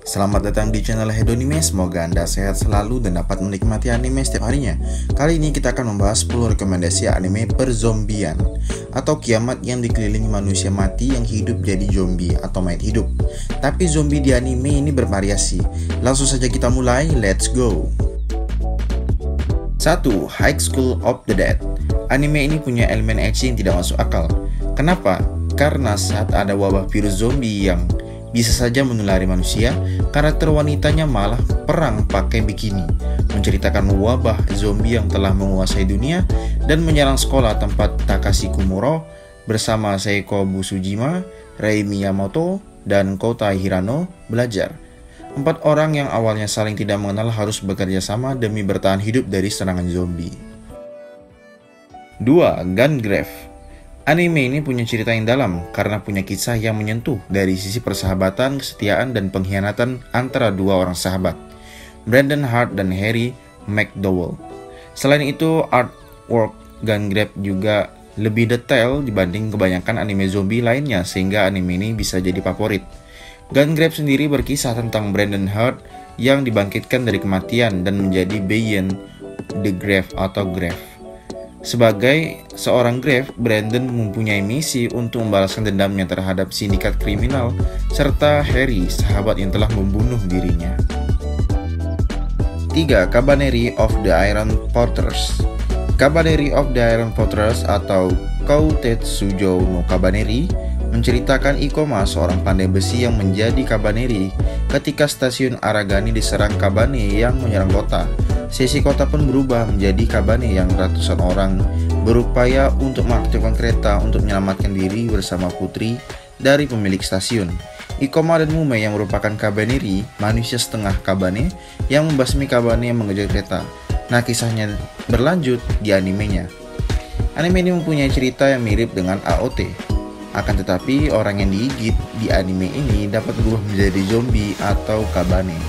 Selamat datang di channel Hedonime, semoga Anda sehat selalu dan dapat menikmati anime setiap harinya. Kali ini kita akan membahas 10 rekomendasi anime perzombian atau kiamat yang dikelilingi manusia mati yang hidup jadi zombie atau mayat hidup. Tapi zombie di anime ini bervariasi. Langsung saja kita mulai, let's go! 1. High School of the Dead. Anime ini punya elemen action yang tidak masuk akal. Kenapa? Karena saat ada wabah virus zombie yang bisa saja menulari manusia, karakter wanitanya malah perang pakai bikini, menceritakan wabah zombie yang telah menguasai dunia dan menyerang sekolah tempat Takashi Komuro bersama Seiko Busujima, Rei Miyamoto, dan Kota Hirano belajar. 4 orang yang awalnya saling tidak mengenal harus bekerja sama demi bertahan hidup dari serangan zombie. 2. Gungrave. Anime ini punya cerita yang dalam karena punya kisah yang menyentuh dari sisi persahabatan, kesetiaan, dan pengkhianatan antara dua orang sahabat, Brandon Hart dan Harry McDowell. Selain itu, artwork Gungrave juga lebih detail dibanding kebanyakan anime zombie lainnya sehingga anime ini bisa jadi favorit. Gungrave sendiri berkisah tentang Brandon Hart yang dibangkitkan dari kematian dan menjadi Beyond the Grave atau Grave. Sebagai seorang Grave, Brandon mempunyai misi untuk membalaskan dendamnya terhadap sindikat kriminal serta Harry, sahabat yang telah membunuh dirinya. 3. Kabaneri of the Iron Fortress. Kabaneri of the Iron Fortress atau Koutetsujo no Kabaneri menceritakan Ikoma, seorang pandai besi yang menjadi Kabaneri ketika stasiun Aragani diserang Kabane yang menyerang kota. Sisi kota pun berubah menjadi Kabane yang ratusan orang berupaya untuk mengaktifkan kereta untuk menyelamatkan diri bersama putri dari pemilik stasiun. Ikoma dan Mume yang merupakan Kabaneri, manusia setengah Kabane yang membasmi Kabane yang mengejar kereta. Nah, kisahnya berlanjut di animenya. Anime ini mempunyai cerita yang mirip dengan AOT. Akan tetapi, orang yang digigit di anime ini dapat berubah menjadi zombie atau Kabane.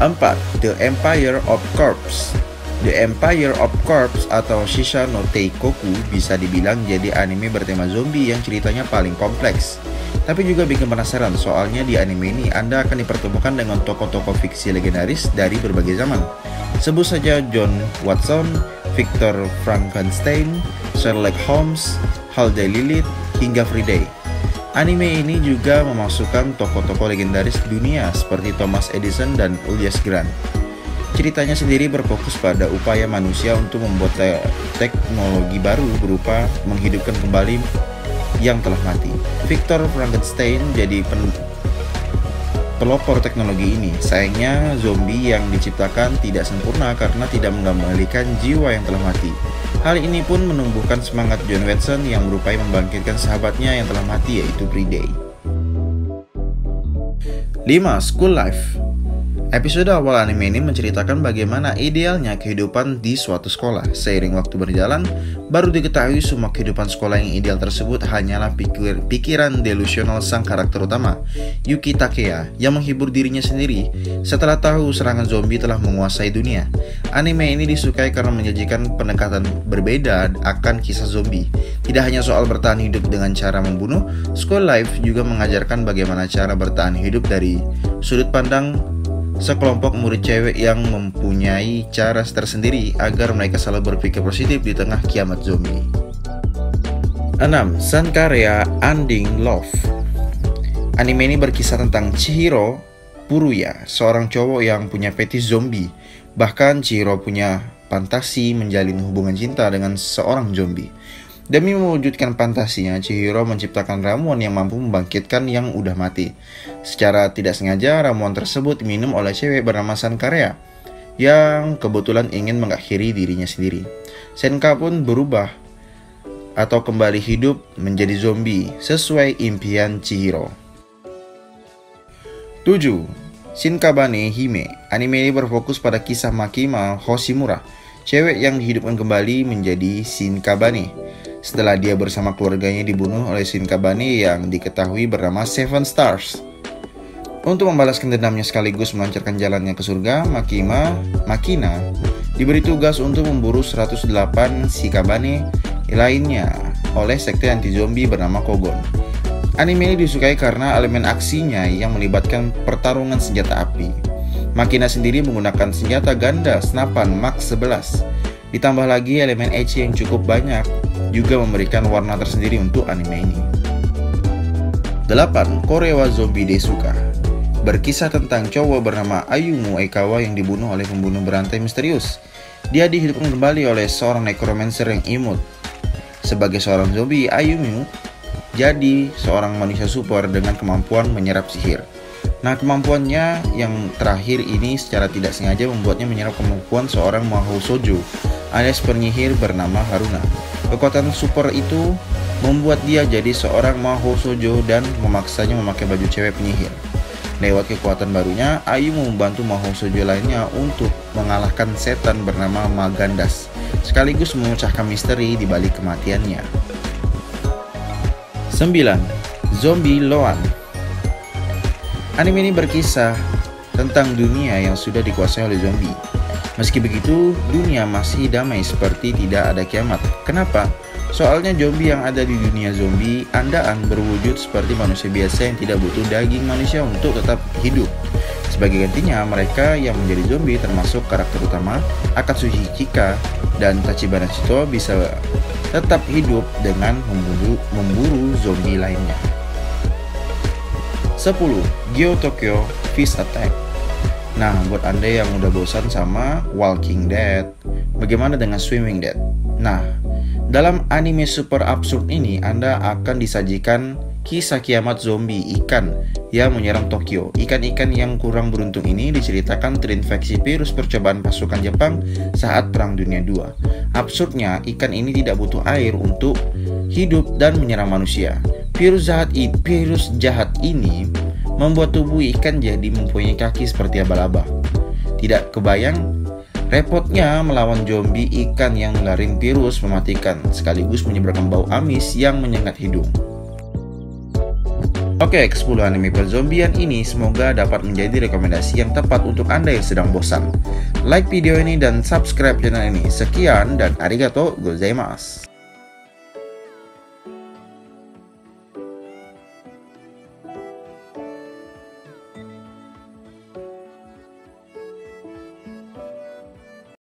4. The Empire of Corpse. The Empire of Corpse atau Shisha no Teikoku bisa dibilang jadi anime bertema zombie yang ceritanya paling kompleks. Tapi juga bikin penasaran, soalnya di anime ini Anda akan dipertemukan dengan tokoh-tokoh fiksi legendaris dari berbagai zaman. Sebut saja John Watson, Victor Frankenstein, Sherlock Holmes, Halde Lilith, hingga Friday. Anime ini juga memasukkan tokoh-tokoh legendaris dunia seperti Thomas Edison dan Julius Grant. Ceritanya sendiri berfokus pada upaya manusia untuk membuat teknologi baru berupa menghidupkan kembali yang telah mati. Victor Frankenstein jadi pelopor teknologi ini. Sayangnya zombie yang diciptakan tidak sempurna karena tidak mengembalikan jiwa yang telah mati. Hal ini pun menumbuhkan semangat John Watson yang berupaya membangkitkan sahabatnya yang telah mati, yaitu Friday. 5. School Life. Episode awal anime ini menceritakan bagaimana idealnya kehidupan di suatu sekolah. Seiring waktu berjalan, baru diketahui semua kehidupan sekolah yang ideal tersebut hanyalah pikiran delusional sang karakter utama, Yuki Takeya, yang menghibur dirinya sendiri setelah tahu serangan zombie telah menguasai dunia. Anime ini disukai karena menyajikan pendekatan berbeda akan kisah zombie. Tidak hanya soal bertahan hidup dengan cara membunuh, School Life juga mengajarkan bagaimana cara bertahan hidup dari sudut pandang sekelompok murid cewek yang mempunyai cara tersendiri agar mereka selalu berpikir positif di tengah kiamat zombie. 6. Sankareya Undying Love. Anime ini berkisah tentang Chihiro Furuya, seorang cowok yang punya fetish zombie. Bahkan Chihiro punya fantasi menjalin hubungan cinta dengan seorang zombie. Demi mewujudkan fantasinya, Chihiro menciptakan ramuan yang mampu membangkitkan yang udah mati. Secara tidak sengaja, ramuan tersebut diminum oleh cewek bernama Sankareya yang kebetulan ingin mengakhiri dirinya sendiri. Senka pun berubah atau kembali hidup menjadi zombie sesuai impian Chihiro. 7. Shinkabane Hime. Anime ini berfokus pada kisah Makima Hoshimura, cewek yang dihidupkan kembali menjadi Shinkabane setelah dia bersama keluarganya dibunuh oleh Shinkabane yang diketahui bernama Seven Stars. Untuk membalaskan dendamnya sekaligus melancarkan jalannya ke surga, Makina diberi tugas untuk memburu 108 Shinkabane lainnya oleh sekte anti-zombie bernama Kogon. Anime ini disukai karena elemen aksinya yang melibatkan pertarungan senjata api. Makina sendiri menggunakan senjata ganda senapan Mach 11. Ditambah lagi elemen ecchi yang cukup banyak juga memberikan warna tersendiri untuk anime ini. 8. Korewa Zombie Desuka. Berkisah tentang cowok bernama Ayumu Aikawa yang dibunuh oleh pembunuh berantai misterius. Dia dihidupkan kembali oleh seorang necromancer yang imut. Sebagai seorang zombie, Ayumu jadi seorang manusia super dengan kemampuan menyerap sihir. Nah, kemampuannya yang terakhir ini secara tidak sengaja membuatnya menyerap kemampuan seorang Mahou Shoujo alias penyihir bernama Haruna. Kekuatan super itu membuat dia jadi seorang Mahou Shoujo dan memaksanya memakai baju cewek penyihir. Lewat kekuatan barunya, Ayumu membantu Mahou Shoujo lainnya untuk mengalahkan setan bernama Magandas, sekaligus memecahkan misteri di balik kematiannya. 9. Zombie Loan. Anime ini berkisah tentang dunia yang sudah dikuasai oleh zombie. Meski begitu, dunia masih damai seperti tidak ada kiamat. Kenapa? Soalnya zombie yang ada di dunia zombie andaan berwujud seperti manusia biasa yang tidak butuh daging manusia untuk tetap hidup. Sebagai gantinya, mereka yang menjadi zombie termasuk karakter utama Akatsuki Chika dan Tachibana Chito bisa tetap hidup dengan memburu zombie lainnya. 10. Gyo Tokyo Fish Attack. Nah, buat Anda yang udah bosan sama Walking Dead, bagaimana dengan Swimming Dead? Nah, dalam anime super absurd ini Anda akan disajikan kisah kiamat zombie ikan yang menyerang Tokyo. Ikan-ikan yang kurang beruntung ini diceritakan terinfeksi virus percobaan pasukan Jepang saat Perang Dunia II. Absurdnya, ikan ini tidak butuh air untuk hidup dan menyerang manusia. Virus jahat ini membuat tubuh ikan jadi mempunyai kaki seperti abal-abal. Tidak kebayang repotnya melawan zombie ikan yang nularin virus mematikan, sekaligus menyebarkan bau amis yang menyengat hidung. Oke, ke-10 anime perzombian ini semoga dapat menjadi rekomendasi yang tepat untuk Anda yang sedang bosan. Like video ini dan subscribe channel ini. Sekian dan arigato gozaimasu.